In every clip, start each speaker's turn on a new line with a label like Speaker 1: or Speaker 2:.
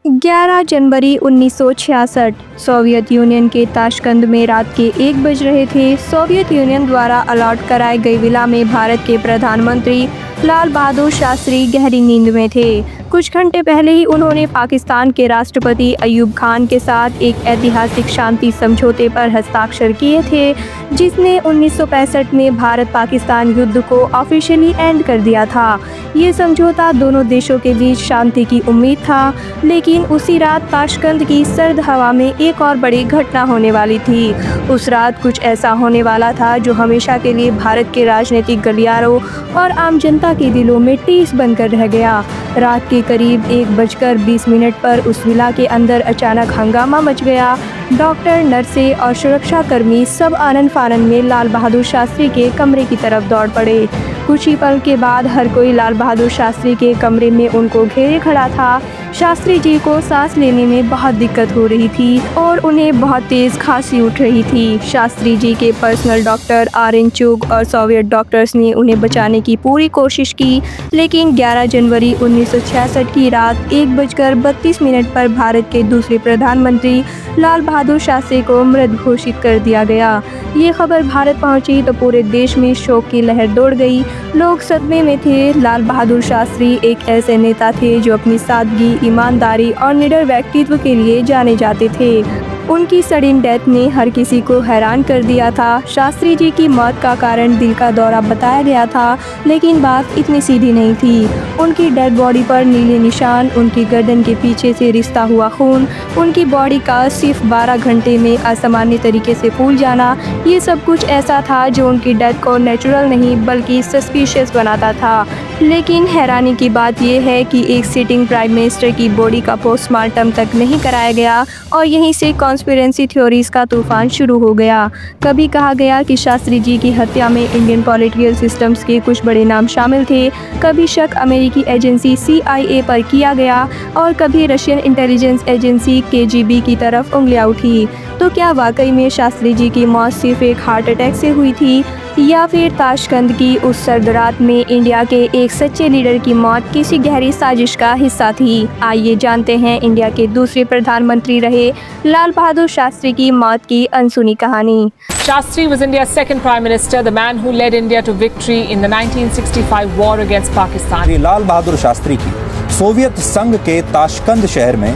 Speaker 1: 11 जनवरी 1966 Soviet union के Tashkent में रात के 1 बज रहे थे। सोवियत यूनियन द्वारा अलॉट कराए गए विला में भारत के प्रधानमंत्री लाल बहादुर शास्त्री गहरी नींद में थे। कुछ घंटे पहले ही उन्होंने पाकिस्तान के राष्ट्रपति अयूब खान के साथ एक ऐतिहासिक शांति समझौते पर हस्ताक्षर किए थे, जिसने 1965 में भारत पाकिस्तान युद्ध को ऑफिशियली एंड कर दिया था। ये समझौता दोनों देशों के बीच शांति की उम्मीद था, लेकिन उसी रात ताशकंद की सर्द हवा में एक और बड़ी घटना होने वाली थी। उस रात कुछ ऐसा होने वाला था जो हमेशा के लिए भारत के राजनीतिक गलियारों और आम जनता के दिलों में टीस बनकर रह गया। रात के करीब 1:20 पर उस विला के अंदर अचानक हंगामा मच गया। डॉक्टर, नर्सें और सुरक्षा कर्मी सब आनन फानन में लाल बहादुर शास्त्री के कमरे की तरफ दौड़ पड़े। कुछ ही पल के बाद हर कोई लाल बहादुर शास्त्री के कमरे में उनको घेरे खड़ा था। शास्त्री जी को सांस लेने में बहुत दिक्कत हो रही थी और उन्हें बहुत तेज खांसी उठ रही थी। शास्त्री जी के पर्सनल डॉक्टर आर.एन. चुग और सोवियत डॉक्टर्स ने उन्हें बचाने की पूरी कोशिश की, लेकिन 11 जनवरी 1966 की रात 1:32 पर भारत के दूसरे प्रधानमंत्री लाल बहादुर शास्त्री को मृत घोषित कर दिया गया। ये खबर भारत पहुंची तो पूरे देश में शोक की लहर दौड़ गई। लोग सदमे में थे। लाल बहादुर शास्त्री एक ऐसे नेता थे जो अपनी सादगी, ईमानदारी और निडर व्यक्तित्व के लिए जाने जाते थे। उनकी सडन डेथ ने हर किसी को हैरान कर दिया था। शास्त्री जी की मौत का कारण दिल का दौरा बताया गया था, लेकिन बात इतनी सीधी नहीं थी। उनकी डेड बॉडी पर नीले निशान, उनकी गर्दन के पीछे से रिश्ता हुआ खून, उनकी बॉडी का सिर्फ 12 घंटे में असामान्य तरीके से फूल जाना, ये सब कुछ ऐसा था जो उनकी डेथ को नेचुरल नहीं बल्कि सस्पिशियस बनाता था। लेकिन हैरानी की बात यह है कि एक सिटिंग प्राइम मिनिस्टर की बॉडी का पोस्टमार्टम तक नहीं कराया गया और यहीं से कॉन्स्पिरेसी थ्योरीज का तूफान शुरू हो गया। कभी कहा गया कि शास्त्री जी की हत्या में इंडियन पॉलिटिकल सिस्टम्स के कुछ बड़े नाम शामिल थे, कभी शक अमेरिकी एजेंसी CIA पर किया गया और कभी रशियन इंटेलिजेंस एजेंसी KGB की तरफ उंगलियां उठी। तो क्या वाकई में शास्त्री जी की मौत सिर्फ एक हार्ट अटैक से हुई थी, या फिर ताशकंद की उस सर्द रात में इंडिया के एक सच्चे लीडर की मौत किसी गहरी साजिश का हिस्सा थी? आइए जानते हैं इंडिया के दूसरे प्रधानमंत्री रहे लाल बहादुर शास्त्री की मौत की अनसुनी कहानी।
Speaker 2: Shastri was India's second Prime Minister, the man who led India to victory in the 1965 war against Pakistan.
Speaker 3: Lal Bahadur Shastri की सोवियत संघ के ताशकंद शहर में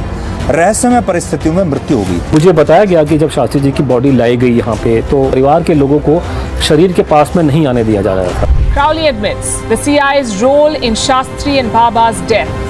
Speaker 3: रहस्यमय परिस्थितियों में मृत्यु हो गई।
Speaker 4: मुझे बताया गया कि जब शास्त्री जी की बॉडी लाई गई यहाँ पे, तो परिवार के लोगों को शरीर के पास में नहीं आने दिया जा रहा था।
Speaker 2: Crowley admits the CIA's role in Shastri and Baba's death.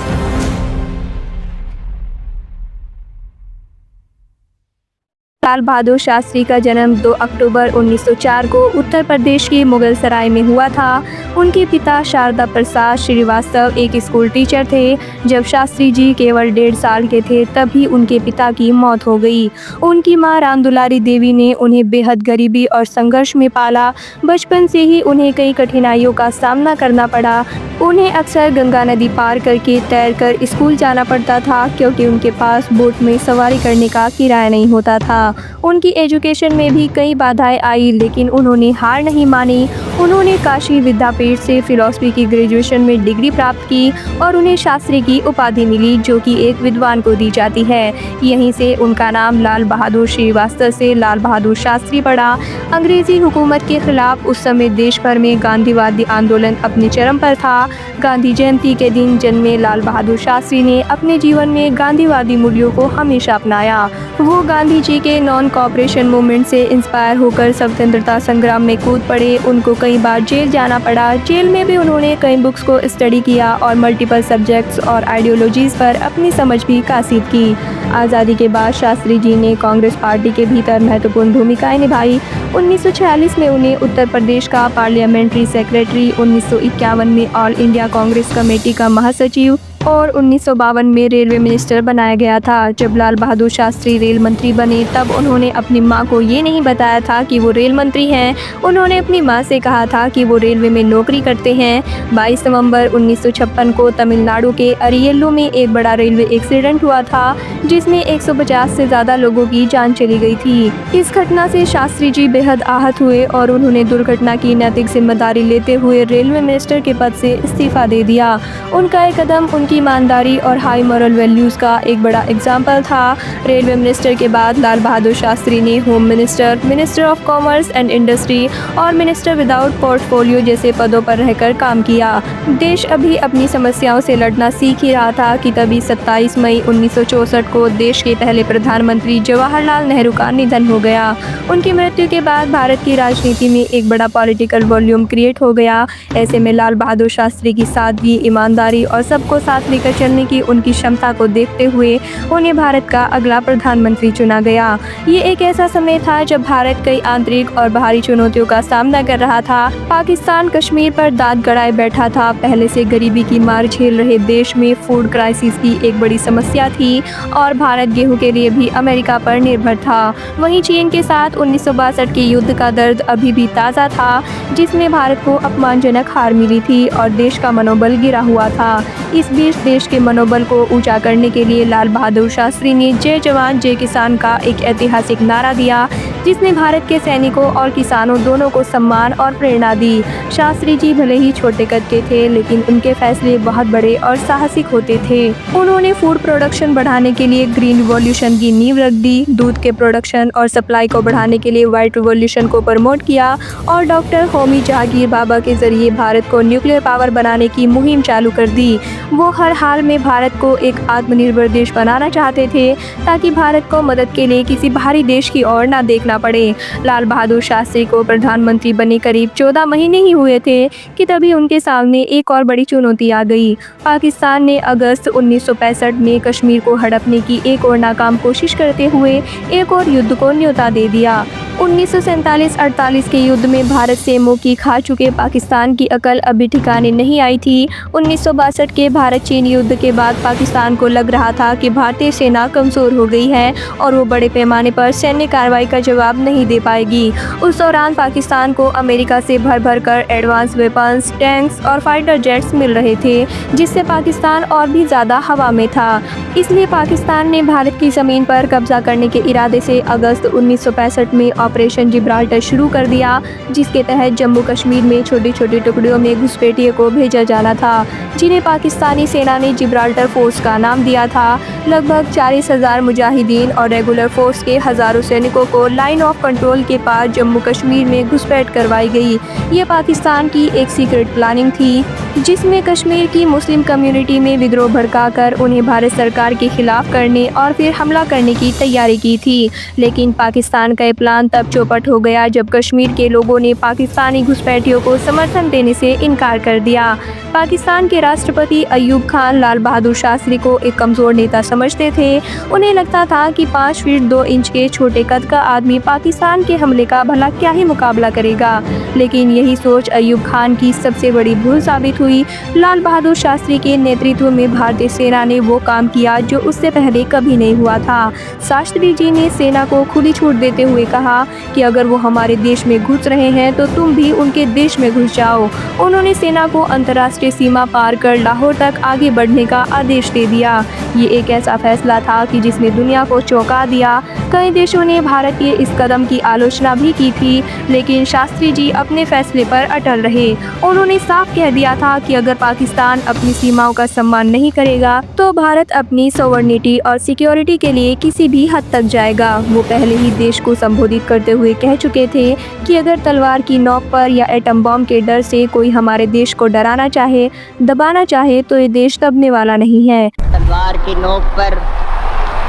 Speaker 1: Lal Bahadur Shastri का जन्म 2 अक्टूबर 1904 को उत्तर प्रदेश के मुगल सराय में हुआ था। उनके पिता शारदा प्रसाद श्रीवास्तव एक स्कूल टीचर थे। जब शास्त्री जी केवल 1.5 साल के थे तभी उनके पिता की मौत हो गई। उनकी मां रामदुलारी देवी ने उन्हें बेहद गरीबी और संघर्ष में पाला। बचपन से ही उन्हें कई कठिनाइयों का सामना करना पड़ा। उन्हें अक्सर गंगा नदी पार करके तैरकर स्कूल जाना पड़ता था, क्योंकि उनके पास बोट में सवारी करने का किराया नहीं होता था। उनकी एजुकेशन में भी कई बाधाएं आई, लेकिन उन्होंने हार नहीं मानी। उन्होंने काशी विद्यापीठ से फिलॉसफी की ग्रेजुएशन में डिग्री प्राप्त की और उन्हें शास्त्री की उपाधि मिली, जो कि एक विद्वान को दी जाती है। यहीं से उनका नाम लाल बहादुर श्रीवास्तव से लाल बहादुर शास्त्री पड़ा। अंग्रेजी हुकूमत के खिलाफ उस समय देश भर में गांधीवादी आंदोलन अपने चरम पर था। गांधी जयंती के दिन जन्मे लाल बहादुर शास्त्री ने अपने जीवन में गांधीवादी मूल्यों को हमेशा अपनाया। वो गांधी जी के नॉन कॉपरेशन मूवमेंट से इंस्पायर होकर स्वतंत्रता संग्राम में कूद पड़े। उनको कई बार जेल जाना पड़ा। जेल में भी उन्होंने कई बुक्स को स्टडी किया और मल्टीपल सब्जेक्ट्स और आइडियोलॉजीज़ पर अपनी समझ भी कासिद की। आज़ादी के बाद शास्त्री जी ने कांग्रेस पार्टी के भीतर महत्वपूर्ण भूमिकाएं निभाई। 1946 में उन्हें उत्तर प्रदेश का पार्लियामेंट्री सेक्रेटरी, 1951 में ऑल इंडिया कांग्रेस कमेटी का महासचिव और 1952 में रेलवे मिनिस्टर बनाया गया था। जब लाल बहादुर शास्त्री रेल मंत्री बने तब उन्होंने अपनी मां को ये नहीं बताया था कि वो रेल मंत्री हैं। उन्होंने अपनी मां से कहा था कि वो रेलवे में नौकरी करते हैं। 22 नवंबर 1956 को तमिलनाडु के अरियल्लू में एक बड़ा रेलवे एक्सीडेंट हुआ था, जिसमें 150 से ज़्यादा लोगों की जान चली गई थी। इस घटना से शास्त्री जी बेहद आहत हुए और उन्होंने दुर्घटना की नैतिक जिम्मेदारी लेते हुए रेलवे मिनिस्टर के पद से इस्तीफा दे दिया। उनका एक कदम उनकी उनकी ईमानदारी और हाई मॉरल वैल्यूज़ का एक बड़ा एग्जाम्पल था। रेलवे मिनिस्टर के बाद लाल बहादुर शास्त्री ने home minister, minister of commerce and industry और मिनिस्टर विदाउट पोर्टफोलियो जैसे पदों पर रहकर काम किया। देश अभी अपनी समस्याओं से लड़ना सीख ही रहा था कि तभी 27 मई 1964 को देश के पहले प्रधानमंत्री जवाहरलाल नेहरू का निधन हो गया। उनकी मृत्यु के बाद भारत की राजनीति में एक बड़ा पॉलिटिकल वॉल्यूम क्रिएट हो गया। ऐसे में लाल बहादुर शास्त्री की सादगी, ईमानदारी और सबको साथ लेकर चलने की उनकी क्षमता को देखते हुए उन्हें भारत का अगला प्रधानमंत्री चुना गया। ये एक ऐसा समय था जब भारत कई आंतरिक और बाहरी चुनौतियों का सामना कर रहा था। पाकिस्तान कश्मीर पर दांत गड़ाए बैठा था। पहले से गरीबी की मार झेल रहे देश में फूड क्राइसिस की एक बड़ी समस्या थी और भारत गेहूं के लिए भी अमेरिका पर निर्भर था। वहीं चीन के साथ 1962 के युद्ध का दर्द अभी भी ताज़ा था, जिसमें भारत को अपमानजनक हार मिली थी और देश का मनोबल गिरा हुआ था। इस बीच देश के मनोबल को ऊंचा करने के लिए लाल बहादुर शास्त्री ने जय जवान जय किसान का एक ऐतिहासिक नारा दिया, जिसने भारत के सैनिकों और किसानों दोनों को सम्मान और प्रेरणा दी। शास्त्री जी भले ही छोटे कद के थे, लेकिन उनके फैसले बहुत बड़े और साहसिक होते थे। उन्होंने फूड प्रोडक्शन बढ़ाने के लिए ग्रीन रिवॉल्यूशन की नींव रख दी, दूध के प्रोडक्शन और सप्लाई को बढ़ाने के लिए व्हाइट रिवॉल्यूशन को प्रमोट किया और डॉक्टर होमी जहांगीर बाबा के जरिए भारत को न्यूक्लियर पावर बनाने की मुहिम चालू कर दी। वो हर हाल में भारत को एक आत्मनिर्भर देश बनाना चाहते थे, ताकि भारत को मदद के लिए किसी बाहरी देश की ओर न देखना पड़े। लाल बहादुर शास्त्री को प्रधानमंत्री बने करीब 14 महीने ही हुए थे कि तभी उनके सामने एक और बड़ी चुनौती आ गई। पाकिस्तान ने अगस्त 1965 में कश्मीर को हड़पने की एक और नाकाम कोशिश करते हुए एक और युद्ध को न्योता दे दिया। 1947-48 के युद्ध में भारत से मुँह की खा चुके पाकिस्तान की अकल अभी ठिकाने नहीं आई थी। 1962 के भारत चीन युद्ध के बाद पाकिस्तान को लग रहा था कि भारतीय सेना कमज़ोर हो गई है और वो बड़े पैमाने पर सैन्य कार्रवाई का जवाब नहीं दे पाएगी। उस दौरान पाकिस्तान को अमेरिका से भर कर एडवांस वेपन्स, टैंक्स और फाइटर जेट्स मिल रहे थे, जिससे पाकिस्तान और भी ज़्यादा हवा में था। इसलिए पाकिस्तान ने भारत की ज़मीन पर कब्जा करने के इरादे से अगस्त 1965 में ऑपरेशन जिब्राल्टर शुरू कर दिया, जिसके तहत जम्मू कश्मीर में छोटे छोटे टुकड़ियों में घुसपैठियों को भेजा जाना था, जिन्हें पाकिस्तानी सेना ने जिब्राल्टर फोर्स का नाम दिया था। लगभग 40,000 मुजाहिदीन और रेगुलर फोर्स के हज़ारों सैनिकों को लाइन ऑफ कंट्रोल के पास जम्मू कश्मीर में घुसपैठ करवाई गई। ये पाकिस्तान की एक सीक्रेट प्लानिंग थी, जिसमें कश्मीर की मुस्लिम कम्युनिटी में विद्रोह भड़काकर उन्हें भारत सरकार के खिलाफ करने और फिर हमला करने की तैयारी की थी। लेकिन पाकिस्तान का ये प्लान तब चौपट हो गया जब कश्मीर के लोगों ने पाकिस्तानी घुसपैठियों को समर्थन देने से इनकार कर दिया। पाकिस्तान के राष्ट्रपति अयूब खान लाल बहादुर शास्त्री को एक कमज़ोर नेता समझते थे। उन्हें लगता था कि 5 फीट 2 इंच के छोटे कद का आदमी पाकिस्तान के हमले का भला क्या ही मुकाबला करेगा। लेकिन यही सोच अयूब खान की सबसे बड़ी भूल साबित हुई। लाल बहादुर शास्त्री के नेतृत्व में भारतीय सेना ने वो काम किया जो उससे पहले कभी नहीं हुआ था। शास्त्री जी ने सेना को खुली छूट देते हुए कहा कि अगर वो हमारे देश में घुस रहे हैं तो तुम भी उनके देश में घुस जाओ। उन्होंने सेना को अंतर्राष्ट्रीय सीमा पार कर लाहौर तक आगे बढ़ने का आदेश दे दिया। ये एक ऐसा फैसला था कि जिसने दुनिया को चौंका दिया। कई देशों ने भारत के इस कदम की आलोचना भी की थी, लेकिन शास्त्री जी अपने फैसले पर अटल रहे। उन्होंने साफ कह दिया था कि अगर पाकिस्तान अपनी सीमाओं का सम्मान नहीं करेगा तो भारत अपनी सॉवरेनिटी और सिक्योरिटी के लिए किसी भी हद तक जाएगा। वो पहले ही देश को संबोधित करते हुए कह चुके थे कि अगर तलवार की नोक पर या एटम बम के डर से कोई हमारे देश को डराना चाहे, दबाना चाहे, तो ये देश दबने वाला नहीं है।
Speaker 5: तलवार की नोक पर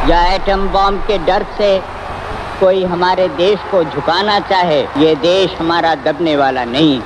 Speaker 5: या एटम बम के डर से कोई हमारे देश को झुकाना चाहे, ये देश हमारा दबने वाला नहीं।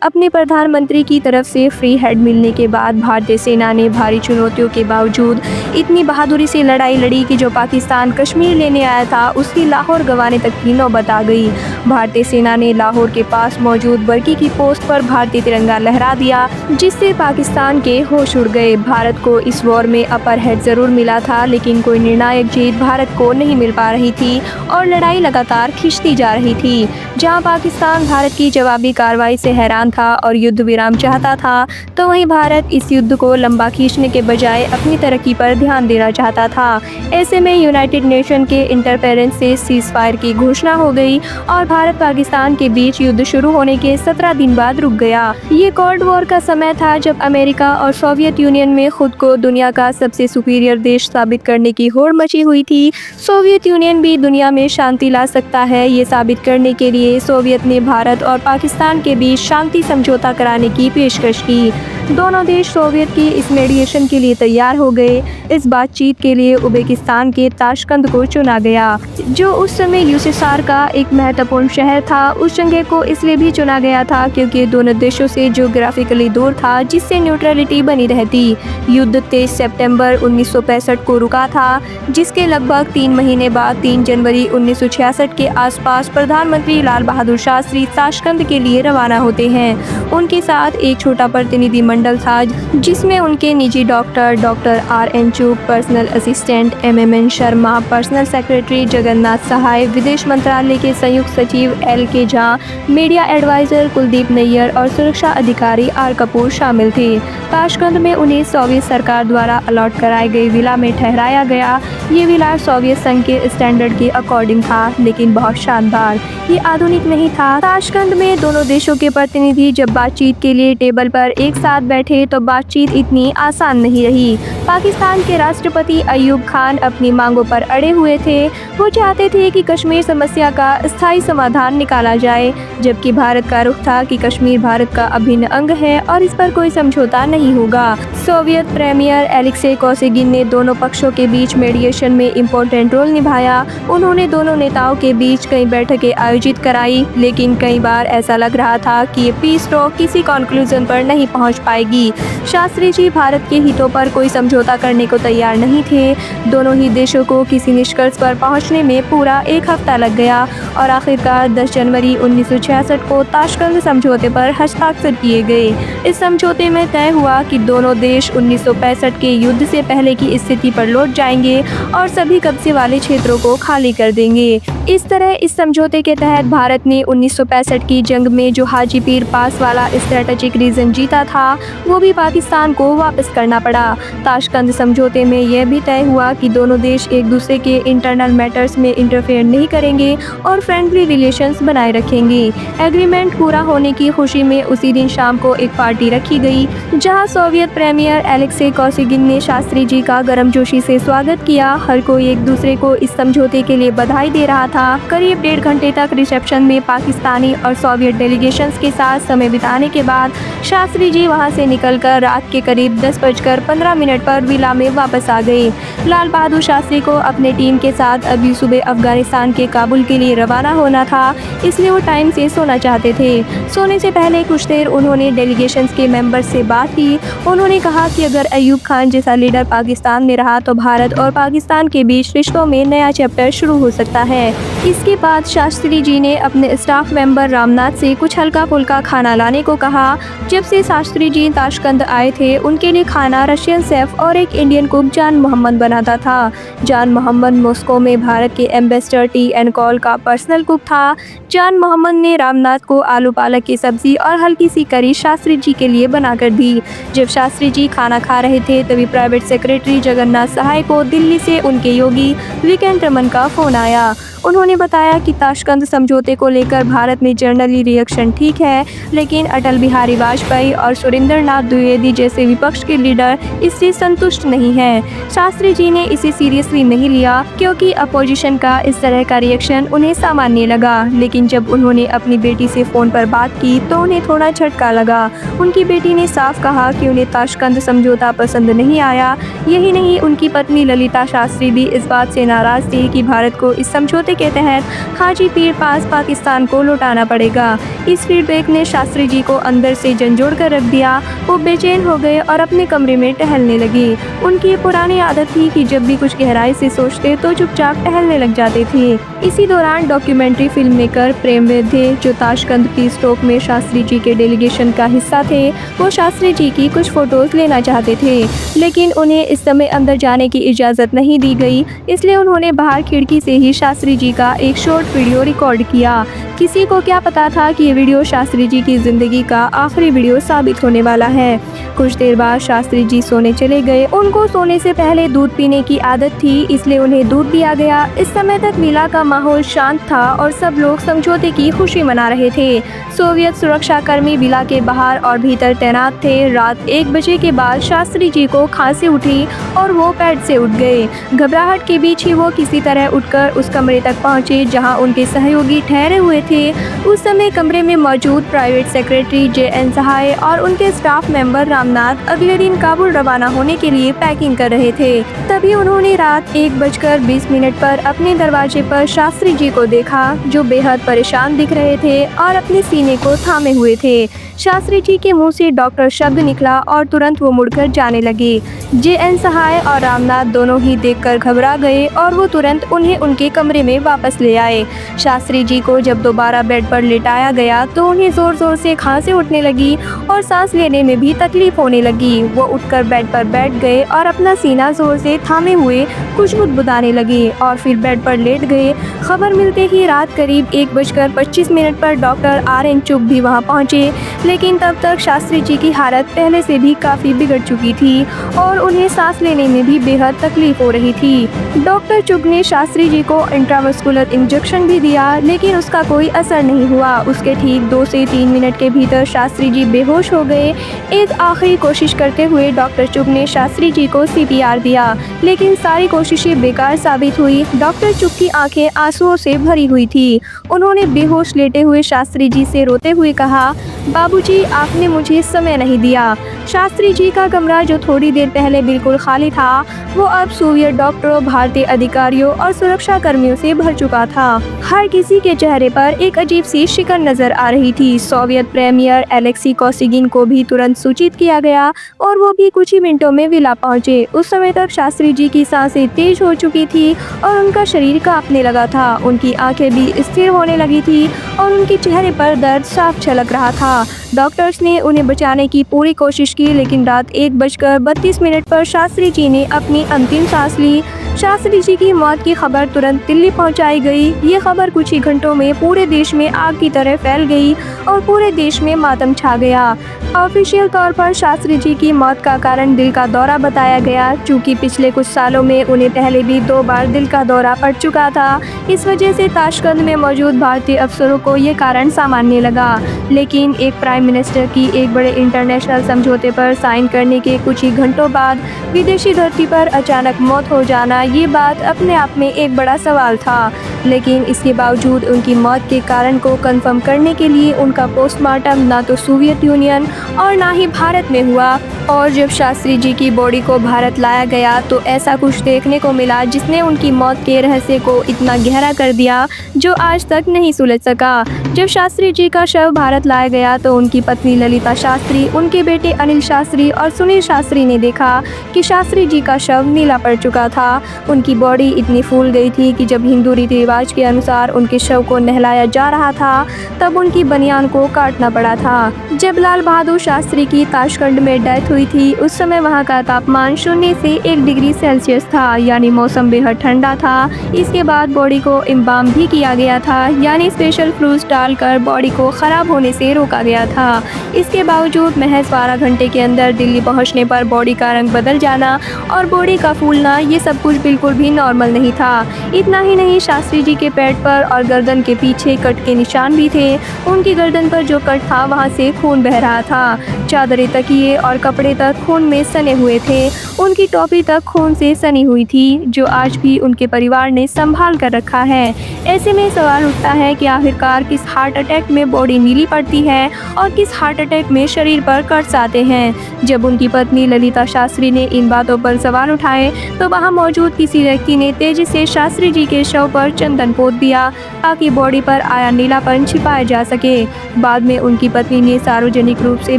Speaker 1: अपने प्रधानमंत्री की तरफ से फ्री हेड मिलने के बाद भारतीय सेना ने भारी चुनौतियों के बावजूद इतनी बहादुरी से लड़ाई लड़ी कि जो पाकिस्तान कश्मीर लेने आया था उसकी लाहौर गंवाने तक की नौबत आ गई। भारतीय सेना ने लाहौर के पास मौजूद बरकी की पोस्ट पर भारतीय तिरंगा लहरा दिया, जिससे पाकिस्तान के होश उड़ गए। भारत को इस वॉर में अपर हेड ज़रूर मिला था, लेकिन कोई निर्णायक जीत भारत को नहीं मिल पा रही थी और लड़ाई लगातार खिंचती जा रही थी। जहाँ पाकिस्तान भारत की जवाबी कार्रवाई से हैरान था और युद्ध विराम चाहता था, तो वहीं भारत इस युद्ध को लंबा खींचने के बजाय अपनी तरक्की पर ध्यान देना चाहता था। ऐसे में यूनाइटेड नेशन के इंटरफेरेंस से सीज फायर की घोषणा हो गई और भारत पाकिस्तान के बीच युद्ध शुरू होने के 17 दिन बाद रुक गया। ये कोल्ड वॉर का समय था जब अमेरिका और सोवियत यूनियन में खुद को दुनिया का सबसे सुपीरियर देश साबित करने की होड़ मची हुई थी। सोवियत यूनियन भी दुनिया में शांति ला सकता है, ये साबित करने के लिए सोवियत ने भारत और पाकिस्तान के बीच शांति समझौता कराने की पेशकश की। दोनों देश सोवियत की इस मेडिएशन के लिए तैयार हो गए। इस बातचीत के लिए उज़्बेकिस्तान के ताशकंद को चुना गया, जो उस समय यूएसएसआर का एक महत्वपूर्ण शहर था। उस जगह को इसलिए भी चुना गया था क्योंकि दोनों देशों से ज्योग्राफिकली दूर था, जिससे न्यूट्रलिटी बनी रहती। युद्ध 23 सितंबर 1965 को रुका था, जिसके लगभग 3 महीने बाद 3 जनवरी 1966 के आसपास प्रधानमंत्री लाल बहादुर शास्त्री ताशकंद के लिए रवाना होते हैं। उनके साथ एक छोटा प्रतिनिधि मंडल था, जिसमें उनके निजी डॉक्टर आर.एन. Chugh, personal assistant MM.N. Sharma, personal secretary Jagannath Sahay, विदेश मंत्रालय के संयुक्त सचिव L.K. Jha, media adviser Kuldip Nayar और सुरक्षा अधिकारी R. कपूर शामिल थे। ताशकंद में उन्हें सोवियत सरकार द्वारा अलॉट कराई गई विला में ठहराया गया। ये विला सोवियत संघ के स्टैंडर्ड के अकॉर्डिंग था, लेकिन बहुत शानदार। ये आधुनिक नहीं था। ताशकंद में दोनों देशों के प्रतिनिधि जब बातचीत के लिए टेबल पर एक साथ बैठे तो बातचीत इतनी आसान नहीं रही। पाकिस्तान के राष्ट्रपति अयूब खान अपनी मांगों पर अड़े हुए थे। वो चाहते थे कि कश्मीर समस्या का स्थायी समाधान निकाला जाए, जबकि भारत का रुख था कि कश्मीर भारत का अभिन्न अंग है और इस पर कोई समझौता नहीं होगा। सोवियत प्रीमियर एलेक्सी कोसिगिन ने दोनों पक्षों के बीच मेडिएशन में इम्पोर्टेंट रोल निभाया। उन्होंने दोनों नेताओं के बीच कई बैठकें आयोजित कराई, लेकिन कई बार ऐसा लग रहा था कि ये पीस टॉक किसी कंक्लूजन पर नहीं पहुंच पाएगी। शास्त्री जी भारत के हितों पर कोई समझौता करने को तैयार नहीं थे। दोनों ही देशों को किसी निष्कर्ष पर पहुंचने में पूरा 1 हफ्ता लग गया और आखिरकार 10 जनवरी 1966 को ताशकंद समझौते पर हस्ताक्षर किए गए। इस समझौते में तय हुआ कि दोनों देश 1965 के युद्ध से पहले की स्थिति पर लौट जाएंगे और सभी कब्जे वाले क्षेत्रों को खाली कर देंगे। इस तरह इस समझौते के तहत भारत ने 1965 की जंग में जो हाजी पीर पास वाला स्ट्रेटेजिक रीजन जीता था, वो भी पाकिस्तान को वापस करना पड़ा। ताशकंद समझौते में यह भी तय हुआ कि दोनों देश एक दूसरे के इंटरनल मैटर्स में इंटरफेयर नहीं करेंगे और फ्रेंडली रिलेशंस बनाए रखेंगे। एग्रीमेंट पूरा होने की खुशी में उसी दिन शाम को एक पार्टी रखी गई, जहां सोवियत प्रीमियर एलेक्सी कोसिगिन ने शास्त्री जी का गर्मजोशी से स्वागत किया। हर कोई एक दूसरे को इस समझौते के लिए बधाई दे रहा था। करीब 1.5 घंटे तक रिसेप्शन में पाकिस्तानी और सोवियत डेलीगेशंस के साथ समय बिताने के बाद शास्त्री जी वहां से निकलकर रात के करीब 10:15 पर विला में वापस आ गए। लाल बहादुर शास्त्री को अपने टीम के साथ अभी सुबह अफगानिस्तान के काबुल के लिए रवाना होना था, इसलिए वो टाइम से सोना चाहते थे। सोने से पहले कुछ देर उन्होंने डेलीगेशंस के मेंबर्स से बात की। उन्होंने कहा कि अगर अयूब खान जैसा लीडर पाकिस्तान में रहा तो भारत और पाकिस्तान के बीच रिश्तों में नया चैप्टर शुरू हो सकता है। इसके बाद शास्त्री जी ने अपने स्टाफ मेंबर रामनाथ से कुछ हल्का फुल्का खाना लाने को कहा। जब से शास्त्री जी ताशकंद आए थे, उनके लिए खाना रशियन शेफ और एक इंडियन कुक जान मोहम्मद बनाता था। जान मोहम्मद मॉस्को में भारत के एम्बेसडर T.N. कॉल का पर्सनल कुक था। जान मोहम्मद ने रामनाथ को आलू पालक की सब्जी और हल्की सी करी शास्त्री जी के लिए बनाकर दी। जब शास्त्री जी खाना खा रहे थे, तभी प्राइवेट सेक्रेटरी जगन्नाथ सहाय को दिल्ली से उनके योगी वीकेंड रमन का फोन आया। उन्होंने बताया कि ताशकंद समझौते को लेकर भारत में जनरली रिएक्शन ठीक है, लेकिन अटल बिहारी वाजपेयी और सुरेंद्रनाथ द्विवेदी जैसे विपक्ष के लीडर इससे संतुष्ट नहीं हैं। शास्त्री जी ने इसे सीरियसली नहीं लिया, क्योंकि अपोजिशन का इस तरह का रिएक्शन उन्हें सामान्य लगा। लेकिन जब उन्होंने अपनी बेटी से फ़ोन पर बात की तो उन्हें थोड़ा झटका लगा। उनकी बेटी ने साफ कहा कि उन्हें ताशकंद समझौता पसंद नहीं आया। यही नहीं, उनकी पत्नी ललिता शास्त्री भी इस बात से नाराज़ थी कि भारत को इस समझौते के तहत हाजी पीर पास पाकिस्तान को लौटाना पड़ेगा। इस फीडबैक ने शास्त्री जी को अंदर से झंझोड़ कर रख दिया। वो बेचैन हो गए और अपने कमरे में टहलने लगे। उनकी पुरानी आदत थी कि जब भी कुछ गहराई से सोचते तो चुपचाप टहलने लग जाते थे। इसी दौरान डॉक्यूमेंट्री फिल्म मेकर प्रेम वैद्य, जो ताशकंद पीस टॉक में शास्त्री जी के डेलीगेशन का हिस्सा थे, वो शास्त्री जी की कुछ फोटोज लेना चाहते थे, लेकिन उन्हें इस समय अंदर जाने की इजाज़त नहीं दी गई। इसलिए उन्होंने बाहर खिड़की से ही शास्त्री जी का एक शॉर्ट वीडियो रिकॉर्ड किया। किसी को क्या पता था कि ये वीडियो शास्त्री जी की ज़िंदगी का आखिरी वीडियो साबित होने वाला है। कुछ देर बाद शास्त्री जी सोने चले गए। उनको सोने से पहले दूध पीने की आदत थी, इसलिए उन्हें दूध दिया गया। इस समय तक विला का माहौल शांत था और सब लोग समझौते की खुशी मना रहे थे। सोवियत सुरक्षाकर्मी विला के बाहर और भीतर तैनात थे। रात 1 बजे के बाद शास्त्री जी को खांसी उठी और वो बेड से उठ गए। घबराहट के बीच ही वो किसी तरह उठकर उस कमरे तक पहुंचे जहां उनके सहयोगी ठहरे हुए थे। उस समय कमरे में मौजूद प्राइवेट सेक्रेटरी JN सहाय और उनके स्टाफ मेंबर रामनाथ अगले दिन काबुल रवाना होने के लिए पैकिंग कर रहे थे। तभी उन्होंने रात 1:20 पर अपने दरवाजे पर शास्त्री जी को देखा, जो बेहद परेशान दिख रहे थे और अपने सीने को थामे हुए थे। शास्त्री जी के मुंह से डॉक्टर शब्द निकला और तुरंत वो मुड़कर जाने लगे। JN सहाय और रामनाथ दोनों ही देखकर घबरा गए और वो तुरंत उन्हें उनके कमरे में वापस ले आए। शास्त्री जी को जब दोबारा बेड पर लेटाया गया तो उन्हें जोर जोर से खांसी उठने लगी और सांस लेने में भी तकलीफ होने लगी। वो उठकर बेड पर बैठ गए और अपना सीना जोर से थामे हुए कुछ बुदबुदाने लगे और फिर बेड पर लेट गए। खबर मिलते ही रात करीब 1:25 पर डॉक्टर RN चुग भी वहाँ पहुँचे, लेकिन तब तक शास्त्री जी की हालत पहले से भी काफ़ी बिगड़ चुकी थी और उन्हें सांस लेने में भी बेहद तकलीफ हो रही थी। डॉक्टर चुग ने शास्त्री जी को इंट्रामस्कुलर इंजेक्शन भी दिया, लेकिन उसका कोई असर नहीं हुआ। उसके ठीक 2 से 3 मिनट के भीतर शास्त्री जी बेहोश हो गए। एक आखिरी कोशिश करते हुए डॉक्टर चुग ने शास्त्री जी को CPR दिया, लेकिन सारी कोशिशें बेकार साबित हुई। डॉक्टर चुग की आंखें आंसुओं से भरी हुई थी। उन्होंने बेहोश लेटे हुए शास्त्री जी से रोते हुए कहा, बाबूजी, आपने मुझे समय नहीं दिया। शास्त्री जी का कमरा, जो थोड़ी देर पहले बिल्कुल खाली था, वो अब सोवियत डॉक्टरों, भारतीय अधिकारियों और सुरक्षा कर्मियों से भर चुका था। हर किसी के चेहरे पर एक अजीब सी शिकन नजर आ रही थी। सोवियत प्रीमियर एलेक्सी कोसिगिन को भी तुरंत सूचित किया गया और वो भी कुछ ही मिनटों में विला पहुंचे। उस समय तक शास्त्री जी की सांसें तेज हो चुकी थी और उनका शरीर कांपने लगा था। उनकी आंखें भी स्थिर होने लगी थी और उनके चेहरे पर दर्द साफ झलक रहा था। डॉक्टर्स ने उन्हें बचाने की पूरी कोशिश की, लेकिन रात 1:32 पर शास्त्री जी ने अपनी अंतिम सांस ली। शास्त्री जी की मौत की खबर तुरंत दिल्ली पहुंचाई गई। ये खबर कुछ ही घंटों में पूरे देश में आग की तरह फैल गई और पूरे देश में मातम छा गया। ऑफिशियल तौर पर शास्त्री जी की मौत का कारण दिल का दौरा बताया गया। चूँकि पिछले कुछ सालों में उन्हें पहले भी 2 बार दिल का दौरा पड़ चुका था, इस वजह से ताशकंद में मौजूद भारतीय अफसरों को ये कारण सामान्य लगा। लेकिन एक प्राइम मिनिस्टर की एक बड़े इंटरनेशनल समझौते पर साइन करने के कुछ ही घंटों बाद विदेशी धरती पर अचानक मौत हो जाना, ये बात अपने आप में एक बड़ा सवाल था। लेकिन इसके बावजूद उनकी मौत के कारण को कंफर्म करने के लिए उनका पोस्टमार्टम ना तो सोवियत यूनियन और ना ही भारत में हुआ। और जब शास्त्री जी की बॉडी को भारत लाया गया तो ऐसा कुछ देखने को मिला जिसने उनकी मौत के रहस्य को इतना गहरा कर दिया जो आज तक नहीं सुलझ सका। जब शास्त्री जी का शव भारत लाया गया तो उनकी पत्नी ललिता शास्त्री, उनके बेटे अनिल शास्त्री और सुनील शास्त्री ने देखा कि शास्त्री जी का शव नीला पड़ चुका था। उनकी बॉडी इतनी फूल गई थी कि जब हिंदू रीति रिवाज के अनुसार उनके शव को नहलाया जा रहा था तब उनकी बनियान को काटना पड़ा था। जब लाल बहादुर शास्त्री की ताशकंद में डेथ हुई थी उस समय वहाँ का तापमान 0 से 1 डिग्री सेल्सियस था, यानी मौसम बेहद ठंडा था। इसके बाद बॉडी को इम्बाम भी किया गया था, यानी स्पेशल फ्लूइड्स डालकर बॉडी को ख़राब होने से रोका गया था। इसके बावजूद महज 12 घंटे के अंदर दिल्ली पहुँचने पर बॉडी का रंग बदल जाना और बॉडी का फूलना, ये सब कुछ बिल्कुल भी नॉर्मल नहीं था। इतना ही नहीं, शास्त्री जी के पेट पर और गर्दन के पीछे कट के निशान भी थे। उनकी गर्दन पर जो कट था वहाँ से खून बह रहा था। चादरें, तकिए और कपड़े तक खून में सने हुए थे। उनकी टोपी तक खून से सनी हुई थी, जो आज भी उनके परिवार ने संभाल कर रखा है। ऐसे में सवाल उठता है कि आखिरकार किस हार्ट अटैक में बॉडी नीली पड़ती है और किस हार्ट अटैक में शरीर पर कट्स आते हैं। जब उनकी पत्नी ललिता शास्त्री ने इन बातों पर सवाल उठाए तो वहाँ मौजूद किसी व्यक्ति ने तेजी से शास्त्री जी के शव पर चंदन पोत दिया ताकि बॉडी पर आया नीलापन छिपाया जा सके। बाद में उनकी पत्नी ने सार्वजनिक रूप से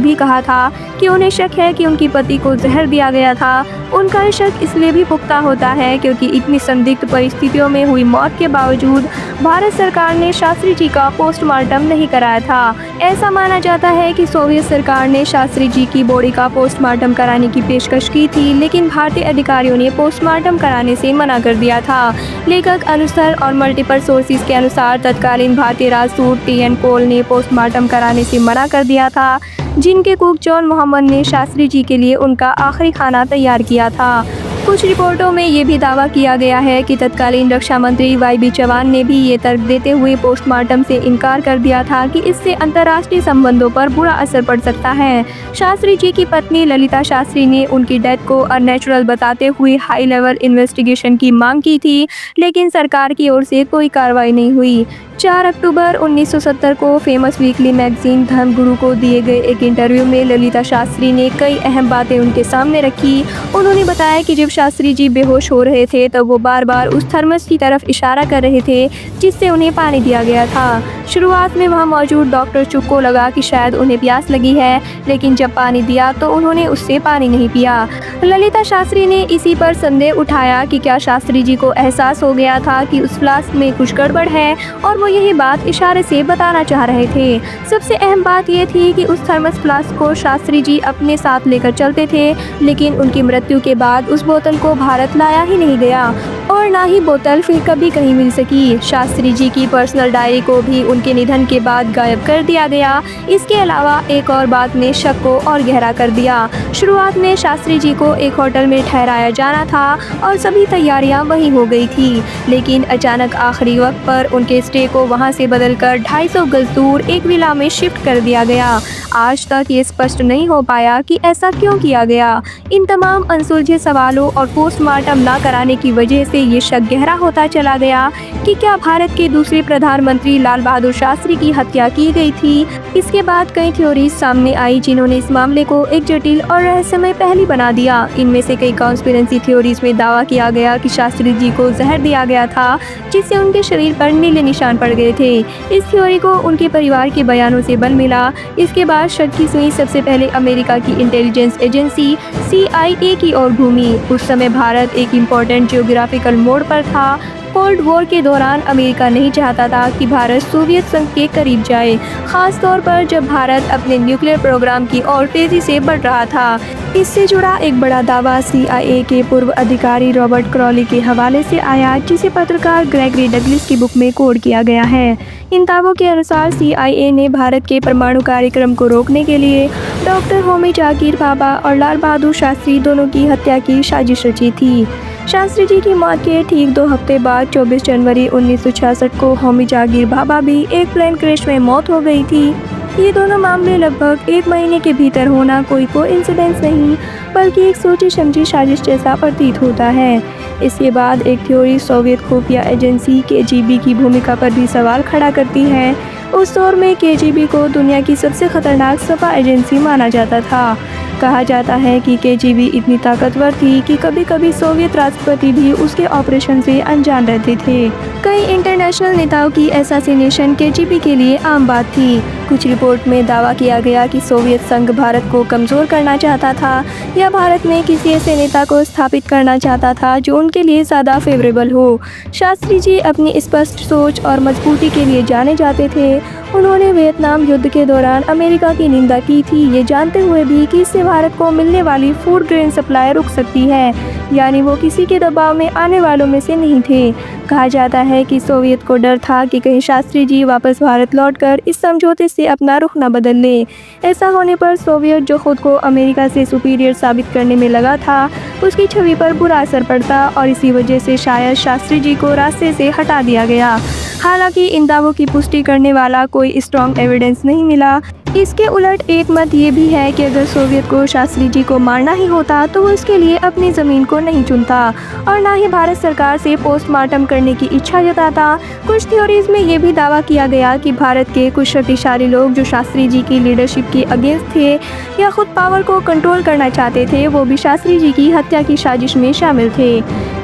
Speaker 1: भी कहा था कि उन्हें शक है कि उनकी पति को जहर दिया गया था। उनका शक इसलिए भी पुख्ता होता है क्योंकि इतनी संदिग्ध परिस्थितियों में हुई मौत के बावजूद भारत सरकार ने शास्त्री जी का पोस्टमार्टम नहीं कराया था। ऐसा माना जाता है कि सोवियत सरकार ने शास्त्री जी की बॉडी का पोस्टमार्टम कराने की पेशकश की थी, लेकिन भारतीय अधिकारियों ने पोस्टमार्टम कराने से मना कर दिया था। लेखक, अनुसर और मल्टीपल सोर्सेज के अनुसार तत्कालीन भारतीय राजदूत टी.एन. कोल ने पोस्टमार्टम कराने से मना कर दिया था, जिनके कुक जॉन मोहम्मद ने शास्त्री जी के लिए उनका आखिरी खाना तैयार किया था। कुछ रिपोर्टों में ये भी दावा किया गया है कि तत्कालीन रक्षा मंत्री वाई.बी. चौहान ने भी ये तर्क देते हुए पोस्टमार्टम से इनकार कर दिया था कि इससे अंतर्राष्ट्रीय संबंधों पर बुरा असर पड़ सकता है। शास्त्री जी की पत्नी ललिता शास्त्री ने उनकी डेथ को अननेचुरल बताते हुए हाई लेवल इन्वेस्टिगेशन की मांग की थी, लेकिन सरकार की ओर से कोई कार्रवाई नहीं हुई। 4 अक्टूबर 1970 को फेमस वीकली मैगजीन धर्मगुरु को दिए गए एक इंटरव्यू में ललिता शास्त्री ने कई अहम बातें उनके सामने रखी। उन्होंने बताया कि जब शास्त्री जी बेहोश हो रहे थे तब वो बार बार उस थर्मस की तरफ इशारा कर रहे थे जिससे उन्हें पानी दिया गया था। शुरुआत में वहां मौजूद डॉक्टर चुप को लगा कि शायद उन्हें प्यास लगी है, लेकिन जब पानी दिया तो उन्होंने उससे पानी नहीं पिया। ललिता शास्त्री ने इसी पर संदेह उठाया कि क्या शास्त्री जी को एहसास हो गया था कि उस फ्लास्क में कुछ गड़बड़ है और वो यही बात इशारे से बताना चाह रहे थे। सबसे अहम बात यह थी कि उस थर्मस फ्लास्क को शास्त्री जी अपने साथ लेकर चलते थे, लेकिन उनकी मृत्यु के बाद उस बोतल को भारत लाया ही नहीं गया और ना ही बोतल फिर कभी कहीं मिल सकी। शास्त्री जी की पर्सनल डायरी को भी उनके निधन के बाद गायब कर दिया गया। इसके अलावा एक और बात ने शक को और गहरा कर दिया। शुरुआत में शास्त्री जी को एक होटल में ठहराया जाना था और सभी तैयारियां वहीं हो गई थी, लेकिन अचानक आखिरी वक्त पर उनके स्टे को वहां से बदलकर 250 गज दूर एक विला में शिफ्ट कर दिया गया। आज तक ये स्पष्ट नहीं हो पाया कि ऐसा क्यों किया गया। इन तमाम अनसुलझे सवालों और पोस्टमार्टम न कराने की वजह से ये शक गहरा होता चला गया कि क्या भारत के दूसरे प्रधानमंत्री लाल बहादुर शास्त्री की हत्या की गई थी। इसके बाद कई थ्योरीज सामने आई जिन्होंने इस मामले को एक जटिल और रहस्यमय पहेली बना दिया। इनमें से कई कॉन्स्पिरेसी थ्योरीज में दावा किया गया कि शास्त्री जी को जहर दिया गया था, जिससे उनके शरीर पर नीले निशान पड़ गए थे। इस थ्योरी को उनके परिवार के बयानों से बल मिला। इसके बाद शक की सुई सबसे पहले अमेरिका की इंटेलिजेंस एजेंसी CIA की ओर घूमी। उस समय भारत एक इम्पोर्टेंट जियोग्राफिकल मोड़ पर था। कोल्ड वॉर के दौरान अमेरिका नहीं चाहता था कि भारत सोवियत संघ के करीब जाए, खास तौर पर जब भारत अपने न्यूक्लियर प्रोग्राम की ओर तेजी से बढ़ रहा था। इससे जुड़ा एक बड़ा दावा CIA के पूर्व अधिकारी रॉबर्ट क्रॉली के हवाले से आया, जिसे पत्रकार ग्रेगरी डगलस की बुक में कोड किया गया है। इन दावों के अनुसार CIA ने भारत के परमाणु कार्यक्रम को रोकने के लिए डॉक्टर होमी जागीर भाभा और लाल बहादुर शास्त्री दोनों की हत्या की साजिश रची थी। शास्त्री जी की मौत के ठीक 2 हफ्ते बाद 24 जनवरी 1966 को होमी जागीर भाभा भी एक प्लेन क्रैश में मौत हो गई थी। ये दोनों मामले लगभग 1 महीने के भीतर होना कोई कोइंसिडेंस नहीं, बल्कि एक सोची समझी साजिश जैसा प्रतीत होता है। इसके बाद एक थ्योरी सोवियत खुफिया एजेंसी KGB की भूमिका पर भी सवाल खड़ा करती है। उस दौर में KGB को दुनिया की सबसे खतरनाक सपा एजेंसी माना जाता था। कहा जाता है कि KGB इतनी ताकतवर थी कि कभी कभी सोवियत राष्ट्रपति भी उसके ऑपरेशन से अनजान रहते थे। कई इंटरनेशनल नेताओं की असैसिनेशन KGB के लिए आम बात थी। कुछ रिपोर्ट में दावा किया गया कि सोवियत संघ भारत को कमज़ोर करना चाहता था या भारत में किसी ऐसे नेता को स्थापित करना चाहता था जो उनके लिए ज़्यादा फेवरेबल हो। शास्त्री जी अपनी स्पष्ट सोच और मजबूती के लिए जाने जाते थे। उन्होंने वियतनाम युद्ध के दौरान अमेरिका की निंदा की थी, ये जानते हुए भी कि इससे भारत को मिलने वाली फूड ग्रेन सप्लाई रुक सकती है, यानी वो किसी के दबाव में आने वालों में से नहीं थे। कहा जाता है कि सोवियत को डर था कि कहीं शास्त्री जी वापस भारत लौटकर इस समझौते से अपना रुख न बदल ले। ऐसा होने पर सोवियत, जो खुद को अमेरिका से सुपीरियर साबित करने में लगा था, उसकी छवि पर बुरा असर पड़ता और इसी वजह से शायद शास्त्री जी को रास्ते से हटा दिया गया। हालांकि इन दावों की पुष्टि करने वाला कोई स्ट्रॉन्ग एविडेंस नहीं मिला। इसके उलट एक मत ये भी है कि अगर सोवियत को शास्त्री जी को मारना ही होता तो वो इसके लिए अपनी ज़मीन को नहीं चुनता और ना ही भारत सरकार से पोस्टमार्टम करने की इच्छा जताता। कुछ थ्योरीज में ये भी दावा किया गया कि भारत के कुछ शक्तिशाली लोग जो शास्त्री जी की लीडरशिप के अगेंस्ट थे या खुद पावर को कंट्रोल करना चाहते थे, वो भी शास्त्री जी की हत्या की साजिश में शामिल थे।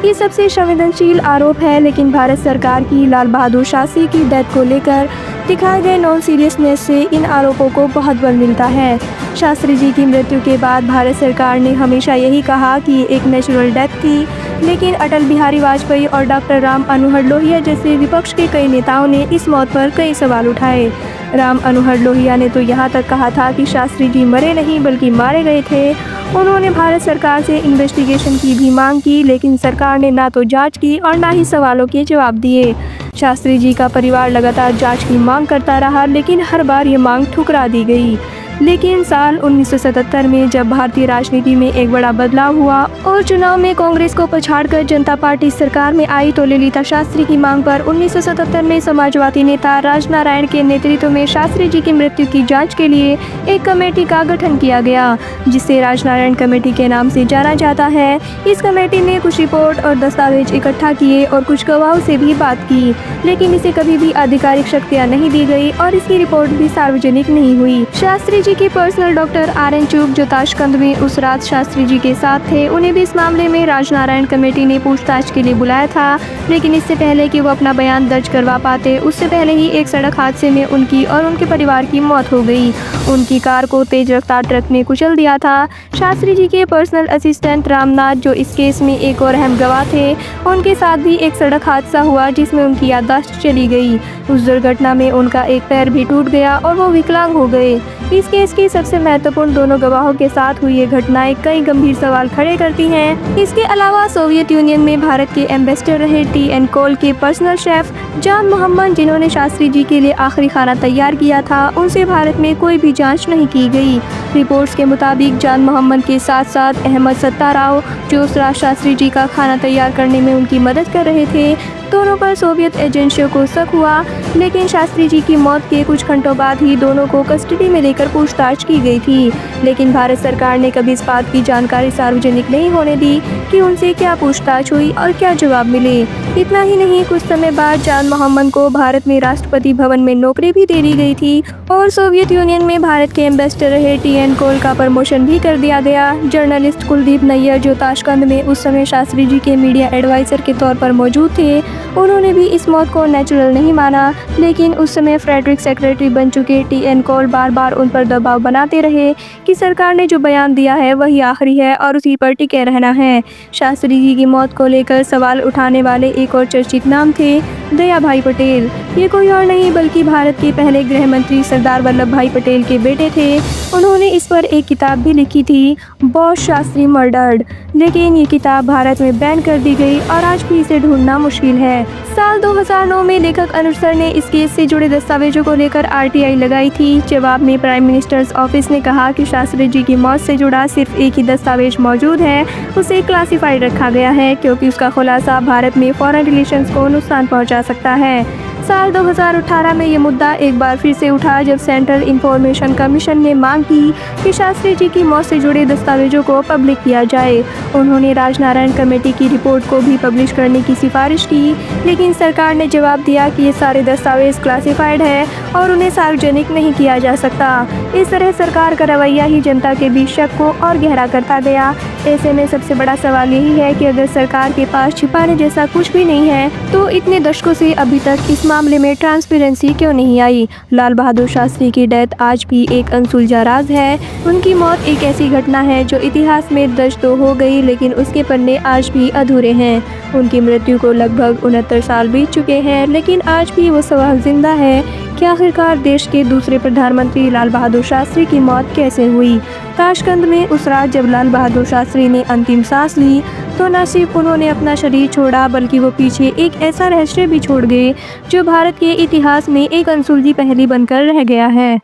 Speaker 1: ये सबसे संवेदनशील आरोप है, लेकिन भारत सरकार की लाल बहादुर शास्त्री की डेथ को लेकर दिखाए गए नॉन सीरियसनेस से इन आरोपों को बहुत बल मिलता है। शास्त्री जी की मृत्यु के बाद भारत सरकार ने हमेशा यही कहा कि ये एक नेचुरल डेथ थी, लेकिन अटल बिहारी वाजपेयी और डॉक्टर राम मनोहर लोहिया जैसे विपक्ष के कई नेताओं ने इस मौत पर कई सवाल उठाए। राम मनोहर लोहिया ने तो यहाँ तक कहा था कि शास्त्री जी मरे नहीं बल्कि मारे गए थे। उन्होंने भारत सरकार से इन्वेस्टिगेशन की भी मांग की, लेकिन सरकार ने ना तो जांच की और ना ही सवालों के जवाब दिए। शास्त्री जी का परिवार लगातार जांच की मांग करता रहा, लेकिन हर बार ये मांग ठुकरा दी गई। लेकिन साल 1977 में जब भारतीय राजनीति में एक बड़ा बदलाव हुआ और चुनाव में कांग्रेस को पछाड़कर जनता पार्टी सरकार में आई, तो ललिता शास्त्री की मांग पर 1977 में समाजवादी नेता राजनारायण के नेतृत्व में शास्त्री जी की मृत्यु की जांच के लिए एक कमेटी का गठन किया गया, जिसे राजनारायण कमेटी के नाम से जाना जाता है। इस कमेटी ने कुछ रिपोर्ट और दस्तावेज इकट्ठा किए और कुछ गवाहों से भी बात की, लेकिन इसे कभी भी आधिकारिक शक्तियाँ नहीं दी गई और इसकी रिपोर्ट भी सार्वजनिक नहीं हुई। शास्त्री जी के पर्सनल डॉक्टर RN चूक, जो ताशकंद में उस रात शास्त्री जी के साथ थे, उन्हें भी इस मामले में राजनारायण कमेटी ने पूछताछ के लिए बुलाया था, लेकिन इससे पहले कि वो अपना बयान दर्ज करवा पाते, उससे पहले ही एक सड़क हादसे में उनकी और उनके परिवार की मौत हो गई। उनकी कार को तेज रफ्तार ट्रक ने कुचल दिया था। शास्त्री जी के पर्सनल असिस्टेंट रामनाथ, जो इस केस में एक और अहम गवाह थे, उनके साथ भी एक सड़क हादसा हुआ जिसमें उनकी याददाश्त चली गई। उस दुर्घटना में उनका एक पैर भी टूट गया और वो विकलांग हो गए। इस केस की सबसे महत्वपूर्ण दोनों गवाहों के साथ हुई ये घटनाएं कई गंभीर सवाल खड़े करती हैं। इसके अलावा सोवियत यूनियन में भारत के एम्बेसडर रहे T.N. कोल के पर्सनल शेफ जान मोहम्मद, जिन्होंने शास्त्री जी के लिए आखिरी खाना तैयार किया था, उनसे भारत में कोई भी जांच नहीं की गई। रिपोर्ट्स के मुताबिक जान मोहम्मद के साथ साथ अहमद सत्ताराव, जो उस रात शास्त्री जी का खाना तैयार करने में उनकी मदद कर रहे थे, दोनों पर सोवियत एजेंसियों को शक हुआ। लेकिन शास्त्री जी की मौत के कुछ घंटों बाद ही दोनों को कस्टडी में लेकर पूछताछ की गई थी, लेकिन भारत सरकार ने कभी इस बात की जानकारी सार्वजनिक नहीं होने दी कि उनसे क्या पूछताछ हुई और क्या जवाब मिले। इतना ही नहीं, कुछ समय बाद जान मोहम्मद को भारत में राष्ट्रपति भवन में नौकरी भी दे दी गई थी और सोवियत यूनियन में भारत के एम्बेसडर रहे T.N. कोल का प्रमोशन भी कर दिया गया। जर्नलिस्ट कुलदीप नैयर, जो ताशकंद में उस समय शास्त्री जी के मीडिया एडवाइजर के तौर पर मौजूद थे, उन्होंने भी इस मौत को नेचुरल नहीं माना, लेकिन उस समय फ्रेडरिक सेक्रेटरी बन चुके T.N. कोल बार बार उन पर दबाव बनाते रहे कि सरकार ने जो बयान दिया है वही आखिरी है और उसी पर टिके रहना है। शास्त्री जी की मौत को लेकर सवाल उठाने वाले एक और चर्चित नाम थे दया भाई पटेल। ये कोई और नहीं बल्कि भारत के पहले गृह मंत्री सरदार वल्लभ भाई पटेल के बेटे थे। उन्होंने इस पर एक किताब भी लिखी थी, बॉस शास्त्री मर्डर्ड, लेकिन ये किताब भारत में बैन कर दी गई और आज भी इसे ढूंढना मुश्किल है। साल 2009 में लेखक अनुज सर ने इस केस से जुड़े दस्तावेजों को लेकर RTI लगाई थी। जवाब में प्राइम मिनिस्टर्स ऑफिस ने कहा कि शास्त्री जी की मौत से जुड़ा सिर्फ एक ही दस्तावेज मौजूद है, उसे क्लासिफाइड रखा गया है क्योंकि उसका खुलासा भारत में फॉरेन रिलेशंस को नुकसान पहुंचा सकता है। साल 2018 में ये मुद्दा एक बार फिर से उठा जब सेंट्रल इंफॉर्मेशन कमीशन ने मांग की कि शास्त्री जी की मौत से जुड़े दस्तावेजों को पब्लिक किया जाए। उन्होंने राजनारायण कमेटी की रिपोर्ट को भी पब्लिश करने की सिफारिश की, लेकिन सरकार ने जवाब दिया कि ये सारे दस्तावेज क्लासिफाइड है और उन्हें सार्वजनिक नहीं किया जा सकता। इस तरह सरकार का रवैया ही जनता के बीच शक को और गहरा करता गया। ऐसे में सबसे बड़ा सवाल यही है कि अगर सरकार के पास छिपाने जैसा कुछ भी नहीं है, तो इतने दशकों से अभी तक इस मामले में ट्रांसपेरेंसी क्यों नहीं आई। लाल बहादुर शास्त्री की डेथ आज भी एक अनसुलझा राज है। उनकी मौत एक ऐसी घटना है जो इतिहास में दर्ज तो हो गई, लेकिन उसके पन्ने आज भी अधूरे हैं। उनकी मृत्यु को लगभग 69 साल बीत चुके हैं, लेकिन आज भी वो सवाल जिंदा है कि आखिरकार देश के दूसरे प्रधानमंत्री लाल बहादुर शास्त्री की मौत कैसे हुई। ताशकंद में उस रात जब लाल बहादुर शास्त्री ने अंतिम सांस ली, तो न सिर्फ उन्होंने अपना शरीर छोड़ा बल्कि वो पीछे एक ऐसा रहस्य भी छोड़ गए जो भारत के इतिहास में एक अनसुलझी पहेली बनकर रह गया है।